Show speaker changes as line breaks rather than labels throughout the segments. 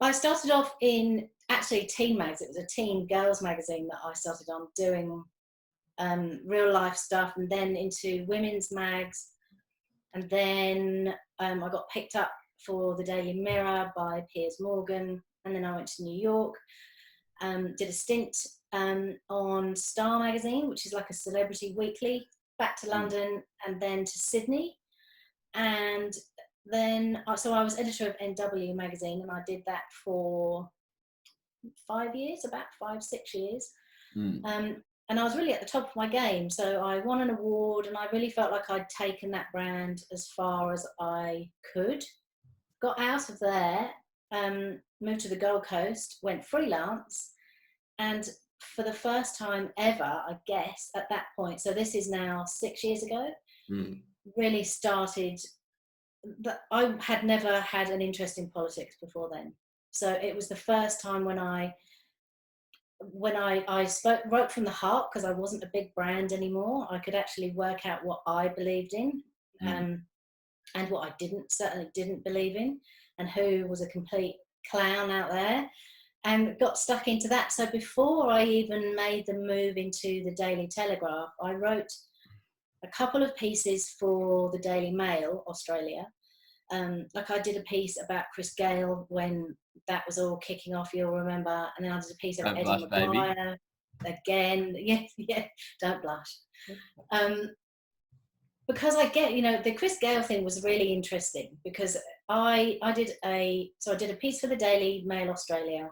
I started off in actually teen mags. It was a teen girls magazine that I started on doing real life stuff, and then into women's mags. And then I got picked up for the Daily Mirror by Piers Morgan. And then I went to New York, did a stint on Star magazine, which is like a celebrity weekly, back to London, and then to Sydney. And then, so I was editor of NW magazine, and I did that for 5 years, about 5, 6 years. And I was really at the top of my game. So I won an award, and I really felt like I'd taken that brand as far as I could. Got out of there, moved to the Gold Coast, went freelance, and for the first time ever, I guess, at that point, so this is now 6 years ago, really started, I had never had an interest in politics before then. So it was the first time when I wrote from the heart, because I wasn't a big brand anymore. I could actually work out what I believed in, and what I certainly didn't believe in, and who was a complete clown out there, and got stuck into that. So before I even made the move into the Daily Telegraph, I wrote a couple of pieces for the Daily Mail Australia. Like I did a piece about Chris Gayle when that was all kicking off, you'll remember, and then I did a piece about Eddie Maguire again. Yeah, don't blush. Because I get, the Chris Gayle thing was really interesting, because I did a piece for the Daily Mail Australia,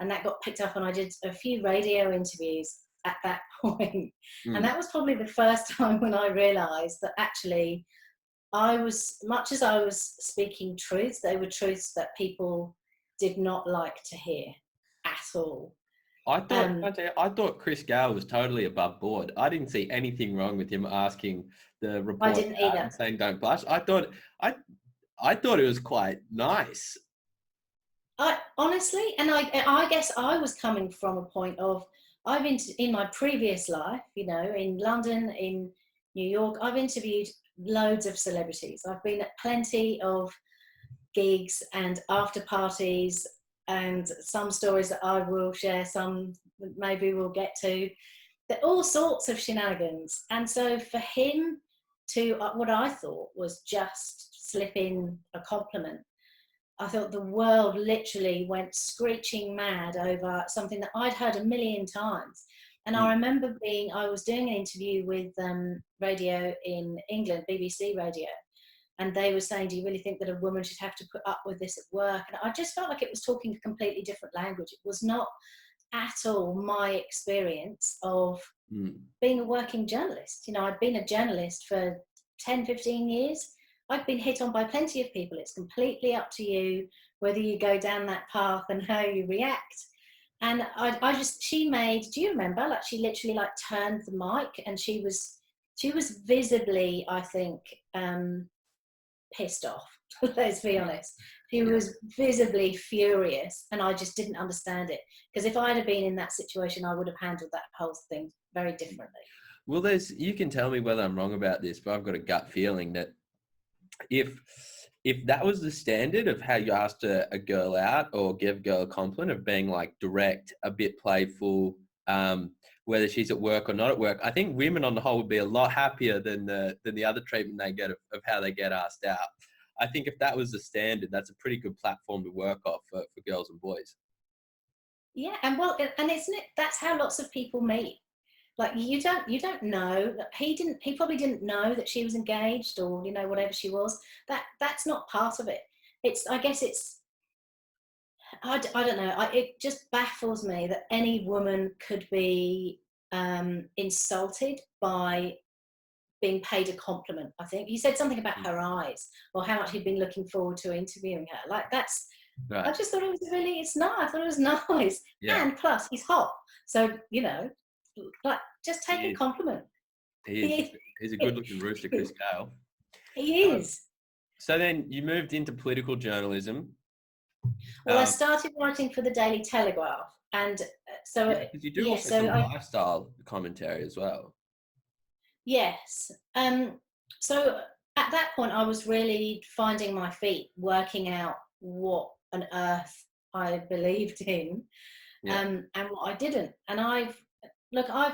and that got picked up, and I did a few radio interviews at that point. And that was probably the first time when I realised that actually much as I was speaking truths, they were truths that people did not like to hear at all.
I thought Chris Gayle was totally above board. I didn't see anything wrong with him asking the reporter and saying "Don't blush." I thought it was quite nice.
Honestly, and I guess I was coming from a point of, I've been in my previous life, in London, in New York, I've interviewed loads of celebrities. I've been at plenty of gigs and after parties, and some stories that I will share, some maybe we'll get to. There are all sorts of shenanigans. And so for him to, what I thought was just slip in a compliment, I thought the world literally went screeching mad over something that I'd heard a million times. And I remember I was doing an interview with radio in England, BBC Radio, and they were saying, do you really think that a woman should have to put up with this at work? And I just felt like it was talking a completely different language. It was not at all my experience of being a working journalist. I'd been a journalist for 10, 15 years. I've been hit on by plenty of people. It's completely up to you whether you go down that path and how you react. And she made, do you remember, like she literally like turned the mic, and she was visibly, I think, pissed off. Let's be honest. She was visibly furious, and I just didn't understand it. Because if I'd have been in that situation, I would have handled that whole thing very differently.
Well, you can tell me whether I'm wrong about this, but I've got a gut feeling that if that was the standard of how you asked a girl out or give a girl a compliment, of being like direct, a bit playful, whether she's at work or not at work, I think women on the whole would be a lot happier than the other treatment they get of how they get asked out. I think if that was the standard, that's a pretty good platform to work off for girls and boys.
Yeah, and isn't it, that's how lots of people meet. Like you don't know. He probably didn't know that she was engaged, or whatever she was. That's not part of it. I don't know. It just baffles me that any woman could be insulted by being paid a compliment. I think he said something about her eyes, or how much he'd been looking forward to interviewing her. Like that's. Right. I just thought it's nice. I thought it was nice, and plus he's hot. So like, just take a compliment.
He's a good-looking rooster, Chris Gayle.
He is.
So then you moved into political journalism.
Well, I started writing for the Daily Telegraph, and so
you do also some lifestyle commentary as well.
Yes. So at that point, I was really finding my feet, working out what on earth I believed in,
Yeah.
and what I didn't. And I've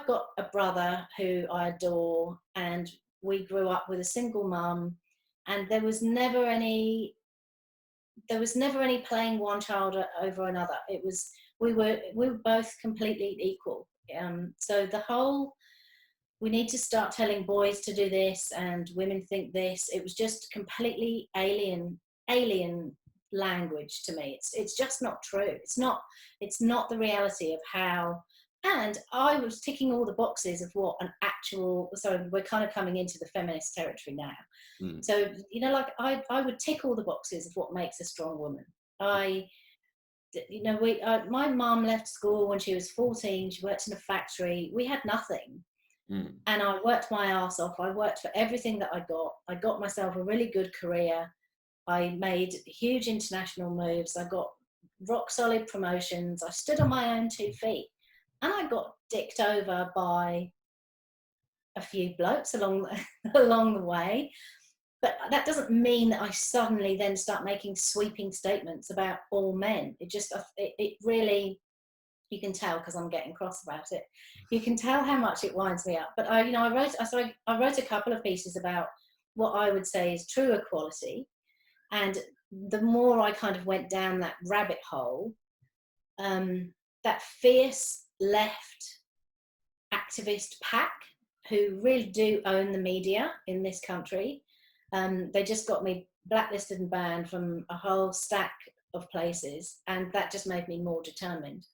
got a brother who I adore, and we grew up with a single mum, and there was never any playing one child over another. It was we were both completely equal. So the whole we need to start telling boys to do this and women think this. It was just completely alien language to me. It's just not true. It's not the reality of how. And I was ticking all the boxes of what an actual. So we're kind of coming into the feminist territory now.
Mm.
So like I would tick all the boxes of what makes a strong woman. My mum left school when she was 14. She worked in a factory. We had nothing.
Mm.
And I worked my ass off. I worked for everything that I got. I got myself a really good career. I made huge international moves. I got rock solid promotions. I stood on my own 2 feet. And I got dicked over by a few blokes along the way. But that doesn't mean that I suddenly then start making sweeping statements about all men. It really, you can tell because I'm getting cross about it. You can tell how much it winds me up. But I wrote a couple of pieces about what I would say is true equality, and the more I kind of went down that rabbit hole, that fierce left activist pack who really do own the media in this country. They just got me blacklisted and banned from a whole stack of places, and that just made me more determined.